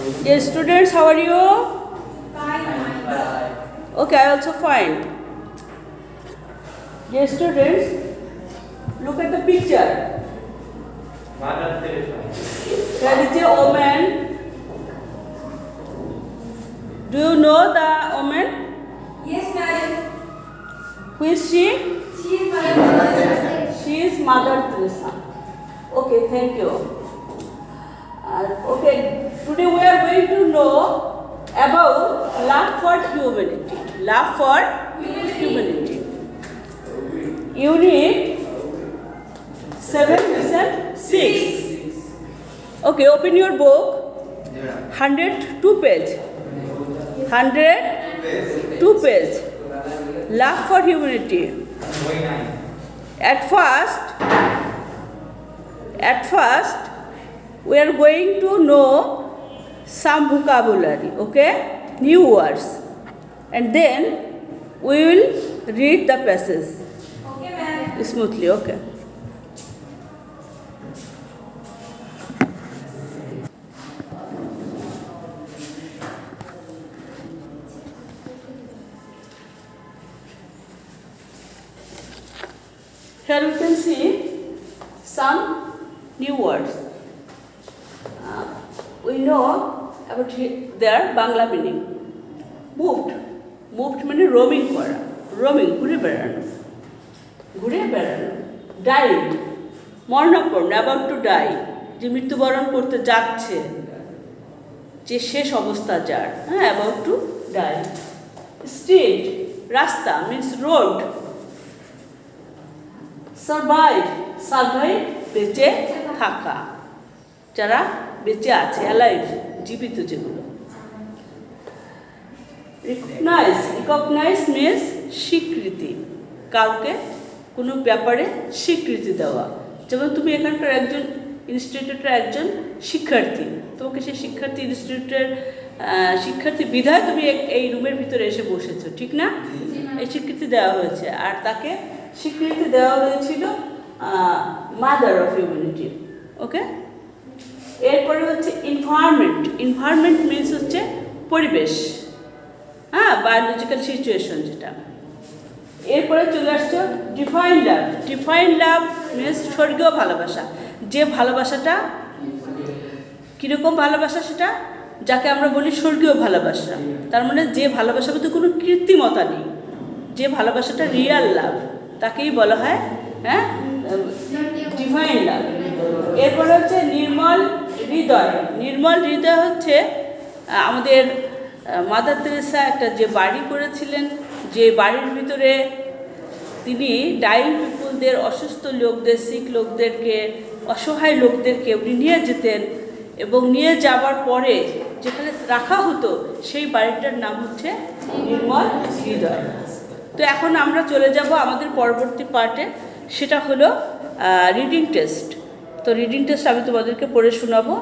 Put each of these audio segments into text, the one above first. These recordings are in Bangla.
Dear students, how are you? Fine. Okay, I also fine. Dear students, look at the picture. Mother Teresa. There is a woman. Do you know the woman? Yes, madam. Who is she? She is Mother Teresa. She is Mother Teresa. Okay, thank you. Okay, today we are going to know about love for humanity. Love for humanity. Unit 7, lesson 6. Okay, open your book. 102 page. 102 page. Love for humanity. At first, we are going to know some vocabulary, okay? New words. And then we will read the passage Okay, ma'am. smoothly, okay? Here we can see some new words. We know about their Bangla meaning. Moved মানে roaming করা, roaming ঘুরে বেড়ানো, died মরণাপন্ন, about to die, যে মৃত্যুবরণ করতে যাচ্ছে, যে শেষ অবস্থা যার, হ্যাঁ, about to die. Street রাস্তা means road. Survive বেঁচে থাকা, যারা বেঁচে আছে, alive জীবিত যেগুলো. Recognize means স্বীকৃতি, কাউকে কোনো ব্যাপারে স্বীকৃতি দেওয়া. যেমন তুমি এখানকার একজন ইনস্টিটিউটের একজন শিক্ষার্থী, তোমাকে সেই শিক্ষার্থী ইনস্টিটিউটের শিক্ষার্থী বিধায় তুমি এই রুমের ভিতরে এসে বসেছো, ঠিক না? এই স্বীকৃতি দেওয়া হয়েছে, আর তাকে স্বীকৃতি দেওয়া হয়েছিল মাদার অফ হিউম্যানিটি, ওকে? এরপরে হচ্ছে ইনভায়রনমেন্ট মিনস হচ্ছে পরিবেশ, হ্যাঁ, বায়োলজিক্যাল সিচুয়েশন যেটা. এরপরে চলে আসছে ডিফাইন লাভ মিনস স্বর্গীয় ভালোবাসা, যে ভালোবাসাটা কীরকম ভালোবাসা, সেটা যাকে আমরা বলি স্বর্গীয় ভালোবাসা. তার মানে যে ভালোবাসার মধ্যে কোনো কৃত্রিমতা নেই, যে ভালোবাসাটা রিয়াল লাভ, তাকেই বলা হয়, হ্যাঁ, ডিভাইন লাভ. এরপরে হচ্ছে নির্মল হৃদয় হচ্ছে আমাদের মাদার তেরেসা একটা যে বাড়ি করেছিলেন, যে বাড়ির ভিতরে তিনি ডাইং পিপুলদের, অসুস্থ লোকদের, সিক লোকদেরকে, অসহায় লোকদেরকে উনি নিয়ে যেতেন, এবং নিয়ে যাওয়ার পরে যেখানে রাখা হতো সেই বাড়িটার নাম হচ্ছে নির্মল হৃদয়. তো এখন আমরা চলে যাব আমাদের পরবর্তী পার্টে, সেটা হলো রিডিং টেস্ট. তো রিডিং টেস্ট আমি তোমাদেরকে পড়ে শোনাবো,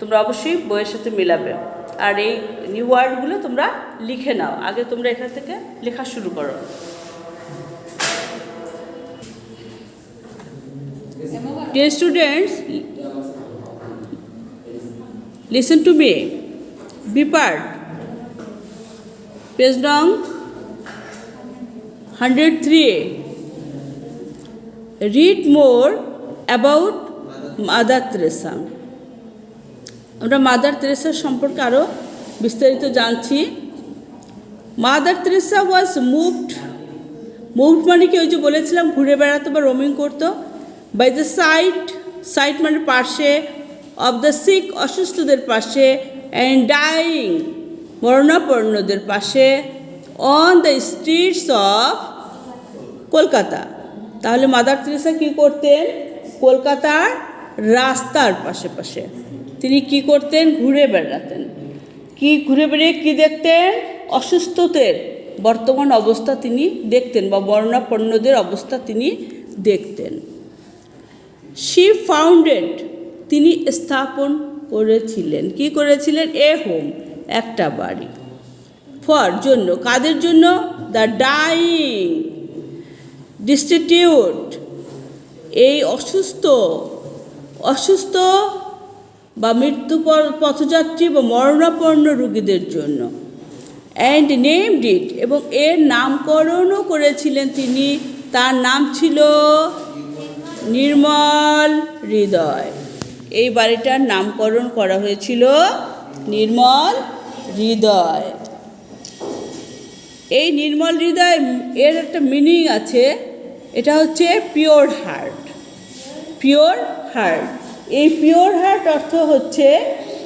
তোমরা অবশ্যই বইয়ের সাথে মেলাবে. আর এই নিউ ওয়ার্ডগুলো তোমরা লিখে নাও, আগে তোমরা এখান থেকে লেখা শুরু করো. Dear students, listen to me. B part, page number 103. Read more about Mother Teresa. আমরা মাদার তেরেসার সম্পর্কে আরও বিস্তারিত জানছি. মাদার তেরেসা ওয়াজ মুভড মানে কি, ওই যে বলেছিলাম ঘুরে বেড়াতো বা রোমিং করতো, বাই দ্য সাইট মানে পাশে, অফ দ্য সিক অসুস্থদের পাশে, অ্যান্ড ডাইং মরণাপন্নদের পাশে, on the streets of Kolkata. তাহলে মাদার তেরেসা কী করতেন? কলকাতার রাস্তার পাশে তিনি কি করতেন? ঘুরে বেড়াতেন. ঘুরে বেড়িয়ে কী দেখতেন? অসুস্থদের বর্তমান অবস্থা তিনি দেখতেন, বা মরণাপন্নদের অবস্থা তিনি দেখতেন. শি ফাউন্ডেড, তিনি স্থাপন করেছিলেন. কি করেছিলেন? এ হোম, একটা বাড়ি. ফর, জন্য, কাদের জন্য? দ্য ডাইং, ডিস্টিটিউট, এই অসুস্থ বা পথযাত্রী বা মরণাপন্ন রোগীদের জন্য। অ্যান্ড নেমড ইট, এবং এর নামকরণও করেছিলেন তিনি। তার নাম ছিল নির্মল হৃদয়। এই বাড়িটার নামকরণ করা হয়েছিল নির্মল হৃদয়। এই নির্মল হৃদয় এর একটা মিনিং আছে, এটা হচ্ছে পিওর হার্ট। পিওর হার্ট, এই পিওর হার্ট অর্থ হচ্ছে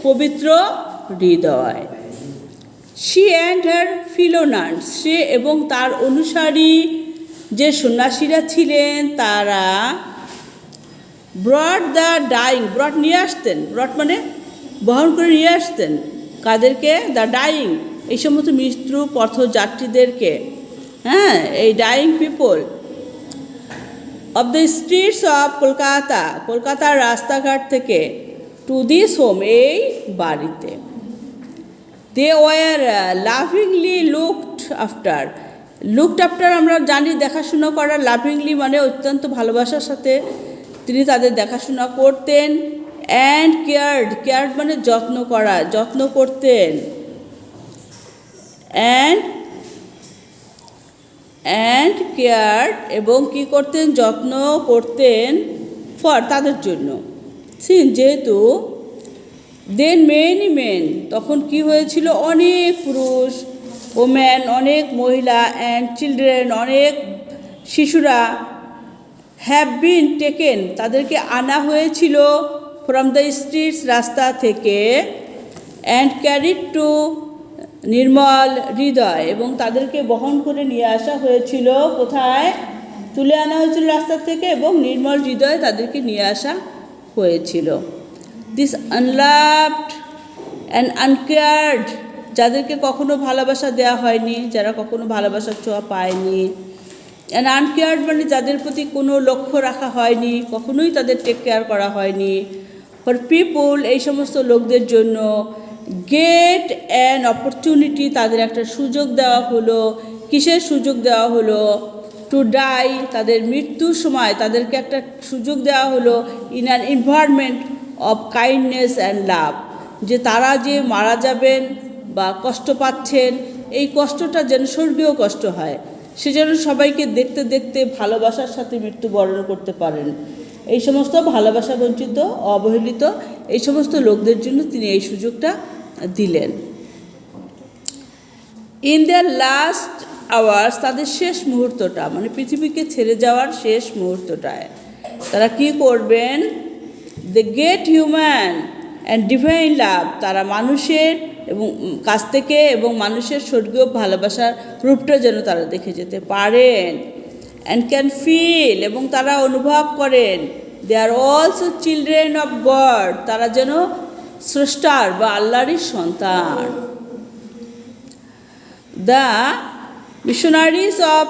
পবিত্র হৃদয়। She and her fellow naans, সে এবং তার অনুসারী যে সন্ন্যাসীরা ছিলেন তারা ব্রড দ্য ডাইং, ব্রড নিয়ে আসতেন, ব্রড মানে বহন করে নিয়ে আসতেন। কাদেরকে? দ্য ডাইং, এই সমস্ত মৃত্যু পথযাত্রীদেরকে, হ্যাঁ, এই dying people of the streets of Kolkata, কলকাতার রাস্তাঘাট থেকে টু দিস হোম, এই বাড়িতে। They were lovingly looked after, looked after আমরা জানি দেখাশোনা করা, লাভিংলি মানে অত্যন্ত ভালোবাসার সাথে তিনি তাদের দেখাশোনা করতেন। অ্যান্ড কেয়ার্ড, কেয়ার্ড মানে যত্ন করা, যত্ন করতেন। অ্যান্ড কেয়ার্ড, এবং কি করতেন? যত্ন করতেন ফর, তাদের জন্য। যেহেতু দেন মেনি মেন, তখন কি হয়েছিল? অনেক পুরুষ, ওম্যান অনেক মহিলা, অ্যান্ড চিলড্রেন অনেক শিশুরা, হ্যাভ বিন টেকেন তাদেরকে আনা হয়েছিল ফ্রম দ্য স্ট্রিটস রাস্তা থেকে, অ্যান্ড ক্যারিড টু নির্মল হৃদয়, এবং তাদেরকে বহন করে নিয়ে আসা হয়েছিল কোথায়? তুলে আনা হয়েছিল রাস্তা থেকে, এবং নির্মল হৃদয়ে তাদেরকে নিয়ে আসা হয়েছিল। দিস আনলাভড অ্যান্ড আনকেয়ার্ড, যাদেরকে কখনো ভালোবাসা দেওয়া হয়নি, যারা কখনো ভালোবাসার ছোঁয়া পায়নি। অ্যান্ড আনকেয়ার্ড মানে যাদের প্রতি কোনো লক্ষ্য রাখা হয়নি, কখনোই তাদের টেক কেয়ার করা হয়নি। ফর পিপুল, এই সমস্ত লোকদের জন্য, গেট অ্যান অপরচুনিটি, তাদের একটা সুযোগ দেওয়া হলো। কিসের সুযোগ দেওয়া হলো? টু ডাই, তাদের মৃত্যুর সময় তাদেরকে একটা সুযোগ দেওয়া হলো in an environment of kindness and love, যে তারা যে মারা যাবেন বা কষ্ট পাচ্ছেন, এই কষ্টটা যেন স্বর্গীয় কষ্ট হয়, সে যেন সবাইকে দেখতে দেখতে ভালোবাসার সাথে মৃত্যুবরণ করতে পারেন। এই সমস্ত ভালোবাসা বঞ্চিত, অবহেলিত এই সমস্ত লোকদের জন্য তিনি এই সুযোগটা দিলেন। ইন দ্য লাস্ট আওয়ার্স, তাদের শেষ মুহূর্তটা মানে পৃথিবীকে ছেড়ে যাওয়ার শেষ মুহূর্তটায় তারা কি করবেন? The great human and divine love, তারা মানুষের এবং কাছ থেকে এবং মানুষের স্বর্গীয় ভালোবাসার রূপটা যেন তারা দেখে যেতে পারেন। অ্যান্ড ক্যান ফিল, এবং তারা অনুভব করেন। They are also children of God, তারা যেন স্রষ্টার বা আল্লাহরই সন্তান। The Missionaries of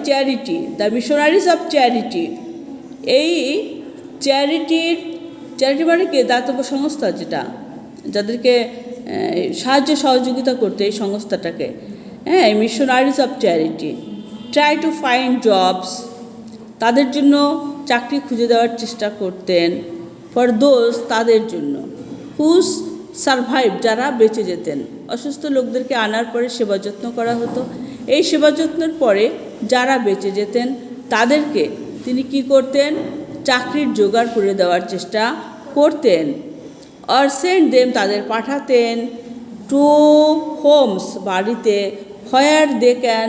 Charity, the Missionaries of Charity, এই চ্যারিটি মানে কি? দাতব্য সংস্থা, যেটা যাদেরকে সাহায্য সহযোগিতা করতে, এই সংস্থাটাকে, হ্যাঁ, missionaries of charity. Try to find jobs, তাদের জন্য চাকরি খুঁজে দেওয়ার চেষ্টা করতেন। ফর দোজ, তাদের জন্য। হুজ সারভাইভ, যারা বেঁচে যেতেন। অসুস্থ লোকদেরকে আনার পরে সেবা যত্ন করা হতো। এই সেবা যত্নের পরে যারা বেঁচে যেতেন তাদেরকে তিনি কি করতেন? চাকরির জোগাড় করে দেওয়ার চেষ্টা করতেন। অর সেন্ড দেম, তাদের পাঠাতেন টু হোমস, বাড়িতে, হোয়ার দে ক্যান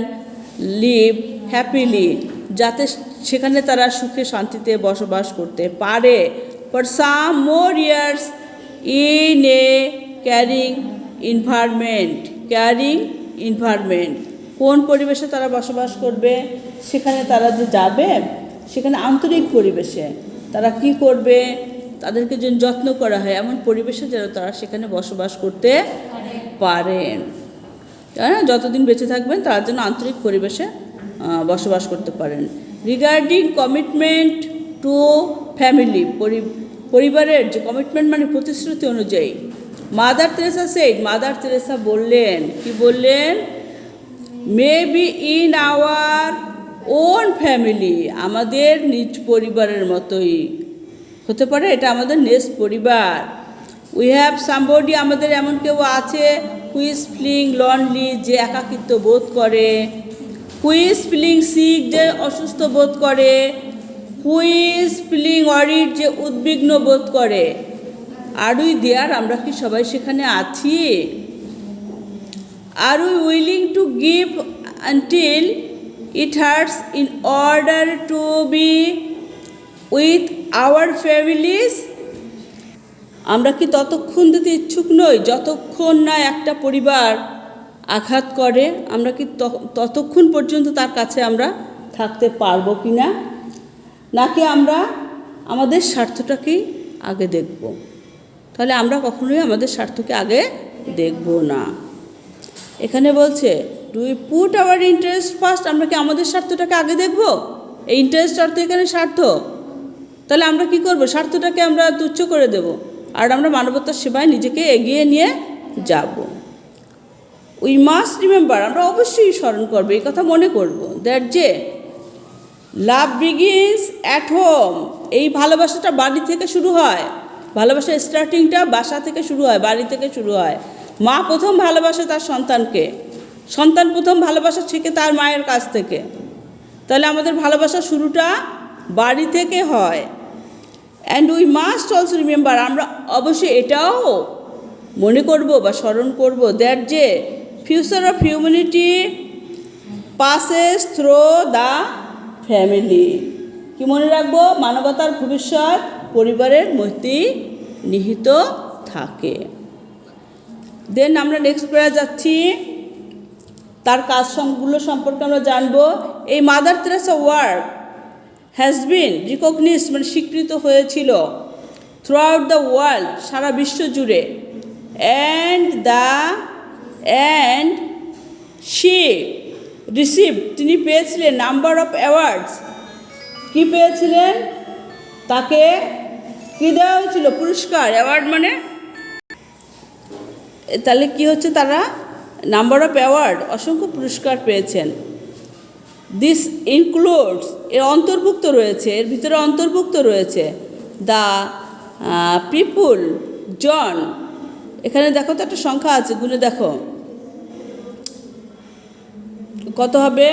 লিভ হ্যাপিলি, যাতে সেখানে তারা সুখে শান্তিতে বসবাস করতে পারে। For some more years in a carrying environment, কোন পরিবেশে তারা বসবাস করবে? সেখানে তারা যে যাবে, সেখানে আন্তরিক পরিবেশে তারা কি করবে? তাদেরকে যেন যত্ন করা হয় এমন পরিবেশে যেন তারা সেখানে বসবাস করতে পারেন। যতদিন বেঁচে থাকবেন তারা যেন আন্তরিক পরিবেশে বসবাস করতে পারেন। রিগার্ডিং কমিটমেন্ট টু ফ্যামিলি, পরিবারের যে কমিটমেন্ট মানে প্রতিশ্রুতি অনুযায়ী, মাদার তেরেসা বললেন, কি বললেন? May be in our own family, আমাদের নিজ পরিবারের মতোই, হতে পারে এটা আমাদের নেক্সট পরিবার। উই হ্যাভ সামবডি, আমাদের এমন কেউ আছে হু ইজ ফিলিং লনলি, যে একাকিত্ব বোধ করে। হু ইজ ফিলিং সিক, যে অসুস্থ বোধ করে। হু ইজ ফিলিং ওয়ারিড, যে উদ্বিগ্ন বোধ করে। আর উই দেয়ার, আমরা কি সবাই সেখানে আছি? Are we willing to give until it hurts in order to be with our families, আমরা কি ততক্ষণ দিতে ইচ্ছুক নই যতক্ষণ না একটা পরিবার আঘাত করে? আমরা কি ততক্ষণ পর্যন্ত তার কাছে আমরা থাকতে পারবো কি না? নাকি আমরা আমাদের স্বার্থটাকেই আগে দেখব? তাহলে আমরা কখনোই আমাদের স্বার্থকে আগে দেখব না। এখানে বলছে do we put hour interest first, আমরা কি আমাদের স্বার্থটাকে আগে দেখব? এই ইন্টারেস্ট অর্থ এখানে স্বার্থ। তাহলে আমরা কি করব? স্বার্থটাকে আমরা তুচ্ছ করে দেব, আর আমরা মানবতার সেবায় নিজেকে এগিয়ে নিয়ে যাব। উই মাস্ট রিমেম্বার, আমরা অবশ্যই স্মরণ করবো, এই কথা মনে করব, দ্যাট যে লাভ বিগিনস অ্যাট হোম, এই ভালোবাসাটা বাড়ি থেকে শুরু হয়। ভালোবাসার স্টার্টিংটা বাসা থেকে শুরু হয়, বাড়ি থেকে শুরু হয়। মা প্রথম ভালোবাসে তার সন্তানকে, সন্তান প্রথম ভালোবাসা শেখে তার মায়ের কাছ থেকে। তাহলে আমাদের ভালোবাসার শুরুটা বাড়ি থেকে হয়। And we must also remember, আমরা অবশ্যই এটাও মনে করব বা স্মরণ করব, দ্যাট যে future of humanity passes through the family. কি মনে রাখবো? মানবতার ভবিষ্যৎ পরিবারের মধ্যেই নিহিত থাকে। দেন আমরা নেক্সট পেজে যাচ্ছি, তার কাজগুলো সম্পর্কে আমরা জানবো। এই Mother Teresa work has been recognised, মানে স্বীকৃত হয়েছিল থ্রু আউট দ্য ওয়ার্ল্ড, সারা বিশ্ব জুড়ে। অ্যান্ড শি রিসিভ, তিনি পেয়েছিলেন নাম্বার অফ অ্যাওয়ার্ডস। কি পেয়েছিলেন? তাকে কি দেওয়া হয়েছিল? পুরস্কার। অ্যাওয়ার্ড মানে তাহলে কি হচ্ছে? তারা নাম্বার অফ অ্যাওয়ার্ড, অসংখ্য পুরস্কার পেয়েছেন। দিস ইনক্লুডস, এর অন্তর্ভুক্ত রয়েছে, এর ভিতরে অন্তর্ভুক্ত রয়েছে দ্য পিপুল জন। এখানে দেখো তো একটা সংখ্যা আছে, গুনে দেখো কত হবে।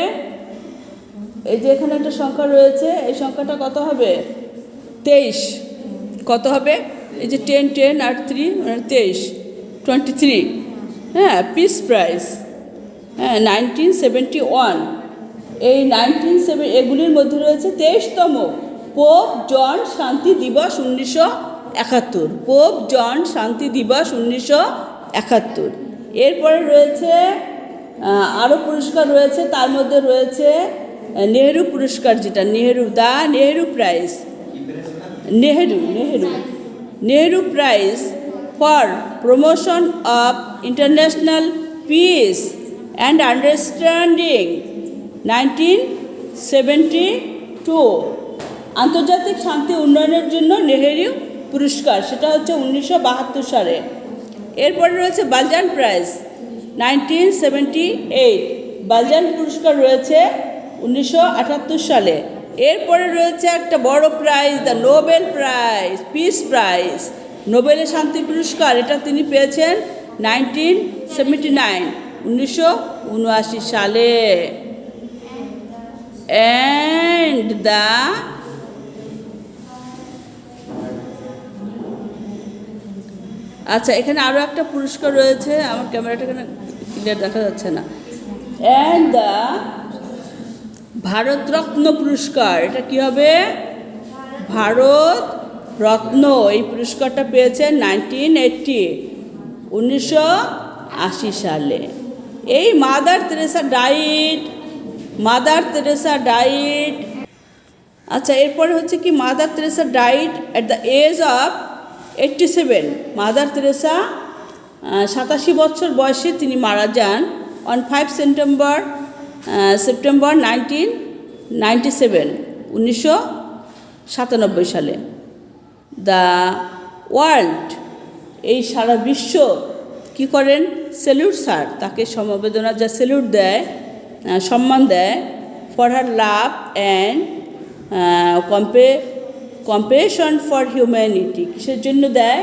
এই যে এখানে একটা সংখ্যা রয়েছে, এই সংখ্যাটা কত হবে? 23। কত হবে? এই যে 10 আর 3 মানে 23, 23। হ্যাঁ, পিস প্রাইজ। হ্যাঁ, 1971। এই 1970 এগুলির মধ্যে রয়েছে 23তম পোপ জন শান্তি দিবস 1971। পোপ জন শান্তি দিবস 1971। এরপরে রয়েছে আরও পুরস্কার রয়েছে, তার মধ্যে রয়েছে নেহেরু পুরস্কার, যেটা Nehru, the Nehru prize. Nehru prize for promotion of international piece and understanding 1972। আন্তর্জাতিক শান্তি উন্নয়নের জন্য নেহেরু পুরস্কার, সেটা হচ্ছে 1972 সালে। এরপরে রয়েছে বালজান প্রাইজ 1978। বালজান পুরস্কার রয়েছে 1978 সালে। এরপরে রয়েছে একটা বড় prize, the Nobel prize, peace prize, নোবেলের শান্তি পুরস্কার। এটা তিনি পেয়েছেন 1979, 1979 সালে। অ্যান্ড দ্য আচ্ছা, এখানে আরও একটা পুরস্কার রয়েছে, আমার ক্যামেরাটা এখানে ক্লিয়ার দেখা যাচ্ছে না। অ্যান্ড দ্য ভারতরত্ন পুরস্কার, এটা কি হবে? ভারত রত্ন। এই পুরস্কারটা পেয়েছেন 1980, 1980 সালে। এই মাদার তেরেসা ডাইড। আচ্ছা, এরপরে হচ্ছে কি, Mother Teresa died at the age of 87। Mother Teresa 87 বছর বয়সে তিনি মারা যান অন 5 সেপ্টেম্বর 1997, 1997 সালে। দ্য ওয়ার্ল্ড, এই সারা বিশ্ব কি করেন? স্যালুট স্যার, তাকে সমবেদনা যা স্যালুট দেয়, সম্মান দেয়, for her love and কম্পেশন for humanity, কিসের জন্য দেয়?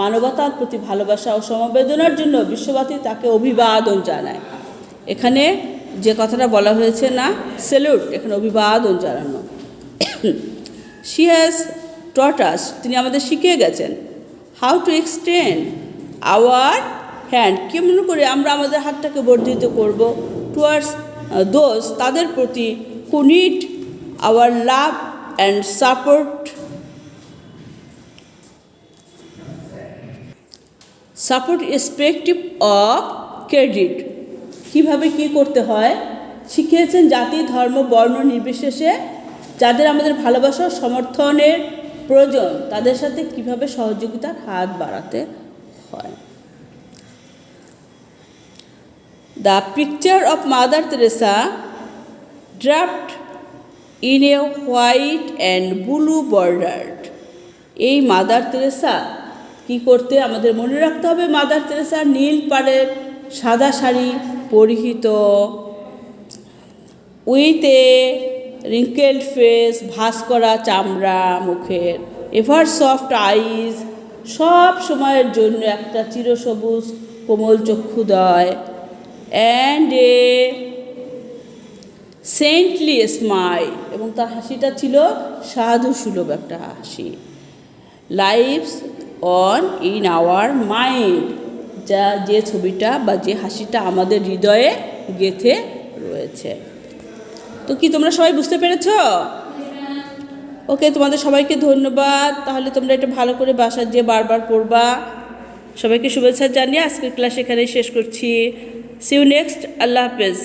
মানবতার প্রতি ভালোবাসা ও সমবেদনার জন্য বিশ্ববাসী তাকে অভিবাদন জানায়। এখানে যে কথাটা বলা হয়েছে না, স্যালুট, এখানে অভিবাদন জানানো। শি হ্যাজ টট আস, তিনি আমাদের শিখিয়ে গেছেন how to extend our hand, কেমন করে আমরা আমাদের হাতটাকে বর্ধিত করব, টুয়ার্ডস দোজ, তাদের প্রতি, হু need our love and support respective of credit. কীভাবে কী করতে হয় শিখিয়েছেন, জাতি ধর্ম বর্ণ নির্বিশেষে যাদের আমাদের ভালোবাসা ও সমর্থনের প্রয়োজন তাদের সাথে কিভাবে সহযোগিতার হাত বাড়াতে হয়। The picture of Mother Teresa draped in a white and blue bordered. এই মাদার তেরেসা কী করতে আমাদের মনে রাখতে হবে, মাদার তেরেসা নীল পাড়ের সাদা শাড়ি পরিহিত, উইথ এ রিঙ্কেলড ফেস, ভাঁজ করা চামড়া মুখের, এভার সফট আইজ, সব সময়ের জন্য একটা চিরসবুজ কোমল চক্ষুদয়, অ্যান্ড এ সেন্টলি স্মাইল, এবং তার হাসিটা ছিল সাধু সুলভ একটা হাসি। Lives on in our mind, যে ছবিটা বা যে হাসিটা আমাদের হৃদয়ে গেঁথে রয়েছে। তো কি তোমরা সবাই বুঝতে পেরেছ? ওকে, তোমাদের সবাইকে ধন্যবাদ। তাহলে তোমরা এটা ভালো করে বাসায় যেয়ে বারবার পড়বা। সবাইকে শুভেচ্ছা জানিয়ে আজকের ক্লাস এখানেই শেষ করছি। C you next. আল্লাহ হাফেজ।